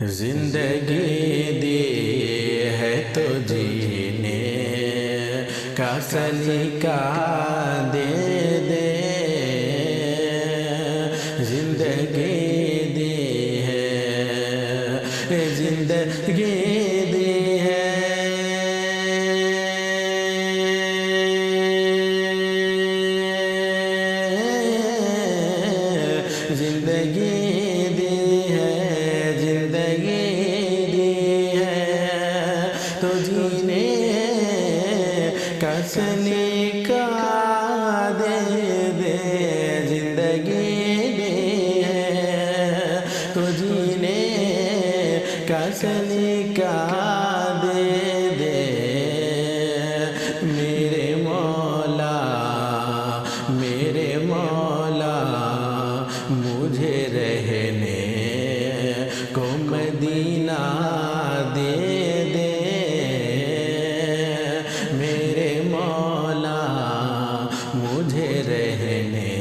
زندگی دی ہے تو جینے کا سلیقہ دے دے، زندگی دی ہے، زندگی دی ہے، زندگی دی ہے، زندگی دی ہے تو جینے کا سلیقہ دے دے، زندگی دی ہے تو جینے کا سلیقہ دے دے، میرے مولا میرے مولا مجھے رہنے کو مدینہ دے دے، میرے مولا مجھے رہنے